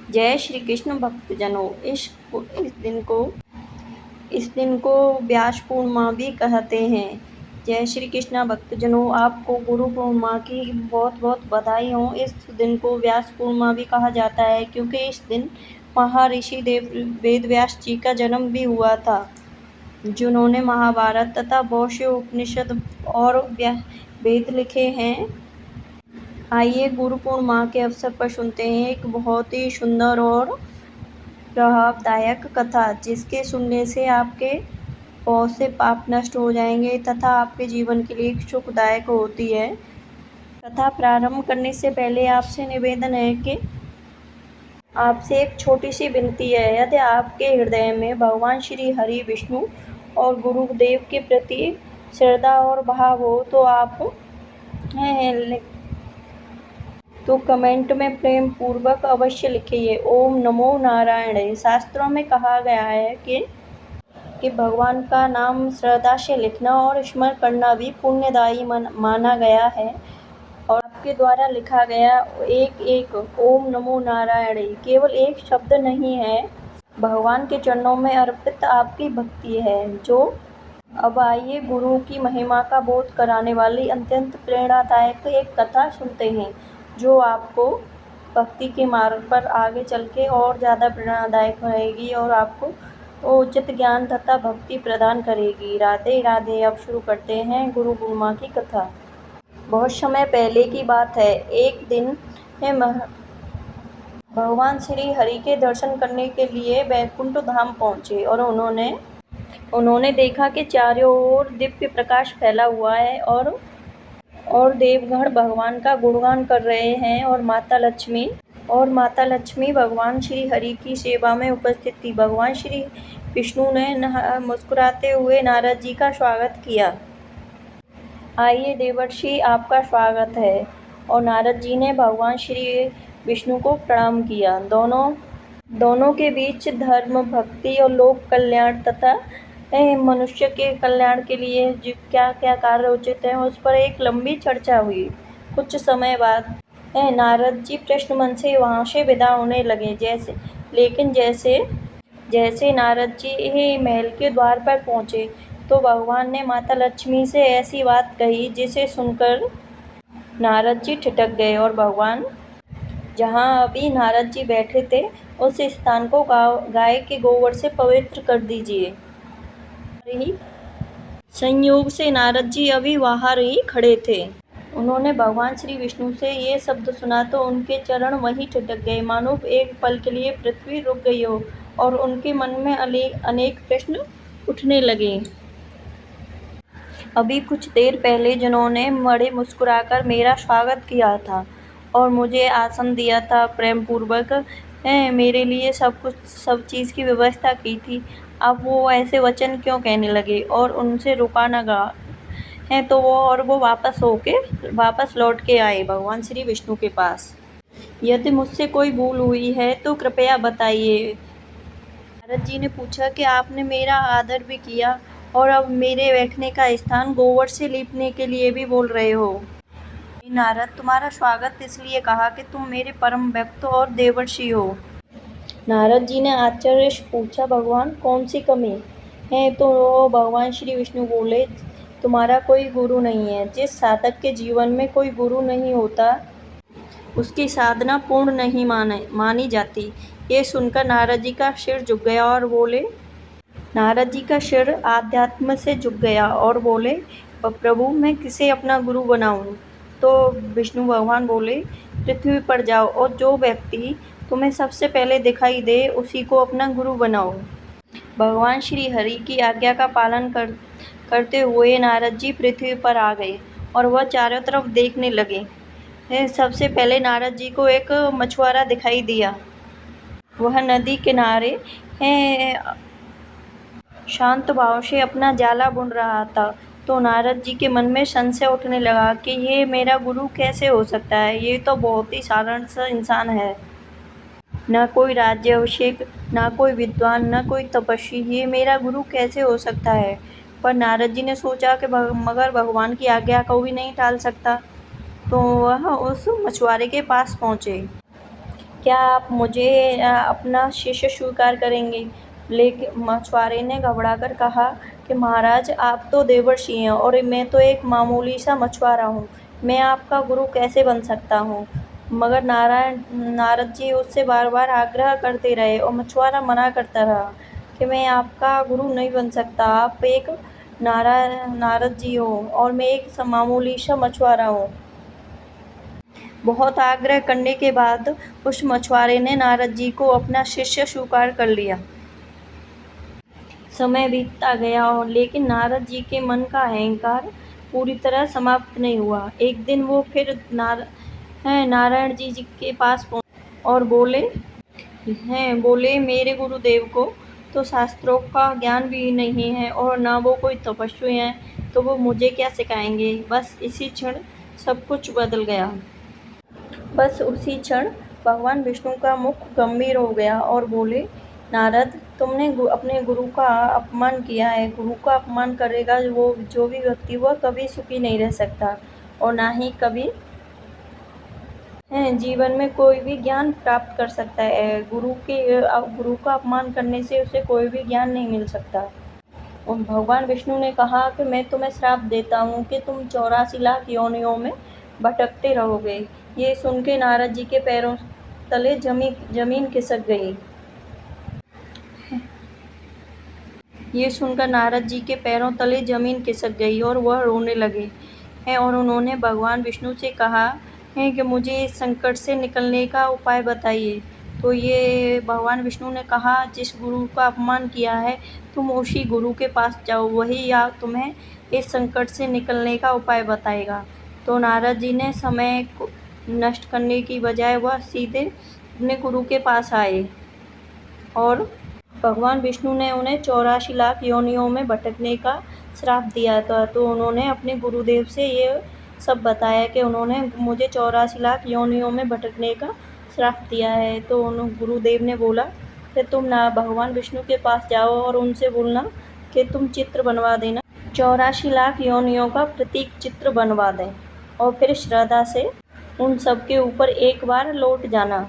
जय श्री कृष्ण भक्तजनों। इस दिन को व्यास पूर्णिमा भी कहते हैं। जय श्री कृष्ण भक्तजनों, आपको गुरु पूर्णिमा की बहुत बहुत बधाई हो। इस दिन को व्यास पूर्णिमा भी कहा जाता है क्योंकि इस दिन महर्षि वेद व्यास जी का जन्म भी हुआ था, जिन्होंने महाभारत तथा बहुत से उपनिषद और वेद लिखे हैं। आइए गुरु पूर्णिमा के अवसर पर सुनते हैं एक बहुत ही सुंदर और प्रभावदायक कथा, जिसके सुनने से आपके बहुत से पाप नष्ट हो जाएंगे तथा आपके जीवन के लिए सुखदायक होती है। कथा प्रारंभ करने से पहले आपसे निवेदन है कि आपसे एक छोटी सी विनती है। यदि आपके हृदय में भगवान श्री हरि विष्णु और गुरुदेव के प्रति श्रद्धा और भाव हो तो आप तो कमेंट में प्रेम पूर्वक अवश्य लिखिए ओम नमो नारायण। शास्त्रों में कहा गया है कि भगवान का नाम श्रद्धा से लिखना और स्मरण करना भी पुण्यदायी माना गया है। और आपके द्वारा लिखा गया एक एक ओम नमो नारायण केवल एक शब्द नहीं है, भगवान के चरणों में अर्पित आपकी भक्ति है। अब आइए गुरु की महिमा का बोध कराने वाली अत्यंत प्रेरणादायक एक कथा सुनते हैं, जो आपको भक्ति के मार्ग पर आगे चल के और ज़्यादा प्रेरणादायक रहेगी और आपको उचित ज्ञान तथा भक्ति प्रदान करेगी। राधे राधे। अब शुरू करते हैं गुरु पूर्णिमा की कथा। बहुत समय पहले की बात है। एक दिन भगवान श्री हरि के दर्शन करने के लिए वैकुंठ धाम पहुँचे और उन्होंने देखा कि चारों ओर दिव्य प्रकाश फैला हुआ है और देवगण भगवान का गुणगान कर रहे हैं और माता लक्ष्मी भगवान श्री हरि की सेवा में उपस्थित थी। भगवान श्री विष्णु ने मुस्कुराते हुए नारद जी का स्वागत किया। आइए देवर्षि, आपका स्वागत है। और नारद जी ने भगवान श्री विष्णु को प्रणाम किया। दोनों के बीच धर्म, भक्ति और लोक कल्याण तथा मनुष्य के कल्याण के लिए जो क्या क्या कार्य उचित है उस पर एक लंबी चर्चा हुई। कुछ समय बाद नारद जी प्रश्न मन से वहाँ से विदा होने लगे। जैसे नारद जी महल के द्वार पर पहुँचे तो भगवान ने माता लक्ष्मी से ऐसी बात कही जिसे सुनकर नारद जी ठिठक गए और भगवान जहाँ अभी नारद जी बैठे थे उस स्थान को गाय के गोबर से पवित्र कर दीजिए। संयोग से नारद जी अभी बाहर ही खड़े थे। उन्होंने भगवान श्री विष्णु से ये शब्द सुना तो उनके चरण वहीं ठिठक गए, मानो एक पल के लिए पृथ्वी रुक गई हो और उनके मन में अनेक प्रश्न उठने लगे। अभी कुछ देर पहले जिन्होंने बड़े मुस्कुराकर मेरा स्वागत किया था और मुझे आसन दिया था, प्रेम पूर्वक मेरे लिए सब चीज़ की व्यवस्था की थी, अब वो ऐसे वचन क्यों कहने लगे और उनसे रुका न गया तो वो वापस लौट के आए भगवान श्री विष्णु के पास। यदि मुझसे कोई भूल हुई है तो कृपया बताइए। नारद जी ने पूछा कि आपने मेरा आदर भी किया और अब मेरे बैठने का स्थान गोबर से लीपने के लिए भी बोल रहे हो। नारद, तुम्हारा स्वागत इसलिए कहा कि तुम मेरे परम भक्त और देवर्षि हो। नारद जी ने आश्चर्य से पूछा, भगवान कौन सी कमी है? तो भगवान श्री विष्णु बोले, तुम्हारा कोई गुरु नहीं है। जिस साधक के जीवन में कोई गुरु नहीं होता उसकी साधना पूर्ण नहीं मानी जाती। ये सुनकर नारद जी का सिर झुक गया और नारद जी का सिर आध्यात्म से झुक गया और बोले, प्रभु मैं किसे अपना गुरु बनाऊं? तो विष्णु भगवान बोले, पृथ्वी पर जाओ और जो व्यक्ति तुम्हें सबसे पहले दिखाई दे उसी को अपना गुरु बनाओ। भगवान श्री हरि की आज्ञा का पालन करते हुए नारद जी पृथ्वी पर आ गए और वह चारों तरफ देखने लगे। सबसे पहले नारद जी को एक मछुआरा दिखाई दिया। वह नदी किनारे शांत भाव से अपना जाला बुन रहा था। तो नारद जी के मन में संशय उठने लगा कि ये मेरा गुरु कैसे हो सकता है? ये तो बहुत ही साधारण सा इंसान है, न कोई राज्याभिषेक, न कोई विद्वान, न कोई तपस्वी, ये मेरा गुरु कैसे हो सकता है? पर नारद जी ने सोचा कि मगर भगवान की आज्ञा को भी नहीं टाल सकता, तो वह उस मछुआरे के पास पहुँचे। क्या आप मुझे अपना शिष्य स्वीकार करेंगे? लेकिन मछुआरे ने घबराकर कहा कि महाराज, आप तो देवर्षि हैं और मैं तो एक मामूली सा मछुआरा हूँ। मैं आपका गुरु कैसे बन सकता हूँ? मगर नारद जी उससे बार बार आग्रह करते रहे और मछुआरा मना करता रहा कि मैं आपका गुरु नहीं बन सकता। आप एक नारद जी हो और मैं एक मामूली सा मछुआरा हूँ। बहुत आग्रह करने के बाद उस मछुआरे ने नारद जी को अपना शिष्य स्वीकार कर लिया। समय बीतता गया और लेकिन नारद जी के मन का अहंकार पूरी तरह समाप्त नहीं हुआ। एक दिन वो फिर नारायण जी के पास पहुंचे और बोले मेरे गुरुदेव को तो शास्त्रों का ज्ञान भी नहीं है और ना वो कोई तपस्वी हैं, तो वो मुझे क्या सिखाएंगे। बस इसी क्षण सब कुछ बदल गया। बस उसी क्षण भगवान विष्णु का मुख गंभीर हो गया और बोले, नारद, तुमने अपने गुरु का अपमान किया है। गुरु का अपमान करेगा वो जो भी व्यक्ति वह कभी सुखी नहीं रह सकता और ना ही कभी जीवन में कोई भी ज्ञान प्राप्त कर सकता है। गुरु का अपमान करने से उसे कोई भी ज्ञान नहीं मिल सकता। और भगवान विष्णु ने कहा कि मैं तुम्हें श्राप देता हूँ कि तुम 84 लाख योनियों में भटकते रहोगे। ये सुन के नारद जी के पैरों तले जमीन खिसक गई। ये सुनकर नारद जी के पैरों तले जमीन खिसक गई और वह रोने लगे हैं और उन्होंने भगवान विष्णु से कहा है कि मुझे इस संकट से निकलने का उपाय बताइए। तो ये भगवान विष्णु ने कहा, जिस गुरु का अपमान किया है तुम उसी गुरु के पास जाओ, वही या तुम्हें इस संकट से निकलने का उपाय बताएगा। तो नारद जी ने समय को नष्ट करने की बजाय वह सीधे अपने गुरु के पास आए और भगवान विष्णु ने उन्हें 84 लाख योनियों में भटकने का श्राप दिया था। तो उन्होंने अपने गुरुदेव से ये सब बताया कि उन्होंने मुझे 84 लाख योनियों में भटकने का श्राप दिया है। तो गुरुदेव ने बोला कि तुम ना भगवान विष्णु के पास जाओ और उनसे बोलना कि तुम चित्र बनवा देना, 84 लाख योनियों का प्रतीक चित्र बनवा दें और फिर श्रद्धा से उन सब के ऊपर एक बार लौट जाना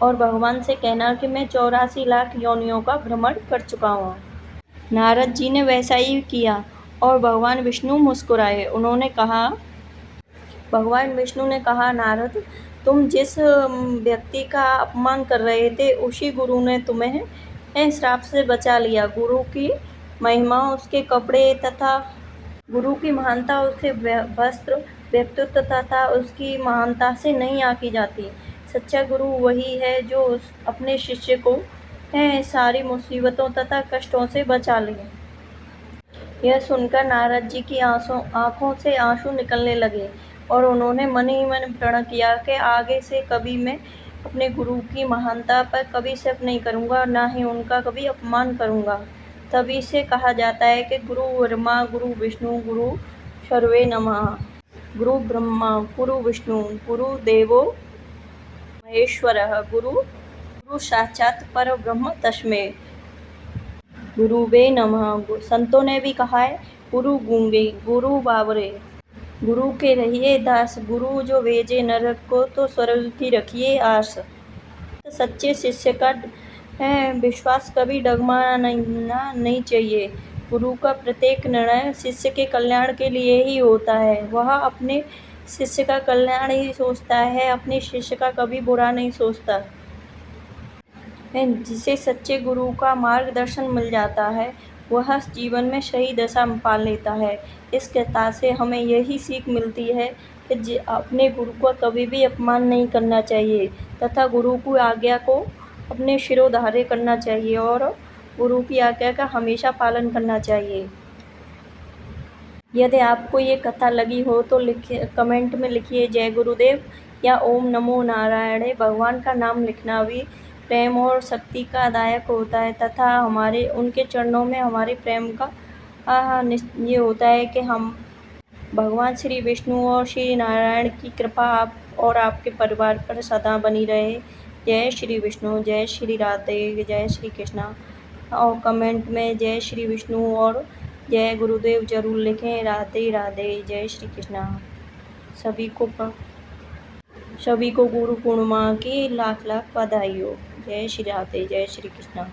और भगवान से कहना कि मैं 84 लाख योनियों का भ्रमण कर चुका हूँ। नारद जी ने वैसा ही किया और भगवान विष्णु मुस्कुराए। भगवान विष्णु ने कहा, नारद, तुम जिस व्यक्ति का अपमान कर रहे थे उसी गुरु ने तुम्हें श्राप से बचा लिया। गुरु की महिमा उसके कपड़े तथा गुरु की महानता उसके वस्त्र, व्यक्तित्व तथा उसकी महानता से नहीं आंकी जाती। सच्चा गुरु वही है जो अपने शिष्य को सारी मुसीबतों तथा कष्टों से बचा ले। यह सुनकर नारद जी की आंखों से आंसू निकलने लगे और उन्होंने मन ही मन प्रण किया कि आगे से कभी मैं अपने गुरु की महानता पर कभी शक नहीं करूँगा, ना ही उनका कभी अपमान करूँगा। तभी से कहा जाता है कि गुरु ब्रह्मा गुरु विष्णु गुरु सर्वे नमः। गुरु ब्रह्मा गुरु विष्णु गुरु देवो महेश्वरः गुरु साक्षात परब्रह्म तस्मै गुरुवे नमः। संतों ने भी कहा है, गुरु गूंगे गुरु बावरे, गुरु के रहिए दास, गुरु जो भेजे नरक को तो स्वर्ग की रखिए आस। सच्चे शिष्य का विश्वास कभी डगमगाना नहीं चाहिए। गुरु का प्रत्येक निर्णय शिष्य के कल्याण के लिए ही होता है। वह अपने शिष्य का कल्याण ही सोचता है, अपने शिष्य का कभी बुरा नहीं सोचता। जिसे सच्चे गुरु का मार्गदर्शन मिल जाता है वह जीवन में सही दशा पा लेता है। इस कथा से हमें यही सीख मिलती है कि अपने गुरु का कभी भी अपमान नहीं करना चाहिए तथा गुरु की आज्ञा को अपने शिरोधार्य करना चाहिए और गुरु की आज्ञा का हमेशा पालन करना चाहिए। यदि आपको ये कथा लगी हो तो कमेंट में लिखिए जय गुरुदेव या ओम नमो नारायण। भगवान का नाम लिखना भी प्रेम और शक्ति का दायक होता है तथा हमारे उनके चरणों में हमारे प्रेम का ये होता है कि हम भगवान श्री विष्णु और श्री नारायण की कृपा आप और आपके परिवार पर सदा बनी रहे। जय श्री विष्णु, जय श्री राधे, जय श्री कृष्णा। और कमेंट में जय श्री विष्णु और जय गुरुदेव जरूर लिखें। राधे राधे, जय श्री कृष्णा। सभी को सभी को गुरु पूर्णिमा की लाख लाख बधाई हो। जय श्री राधे, जय श्री कृष्णा।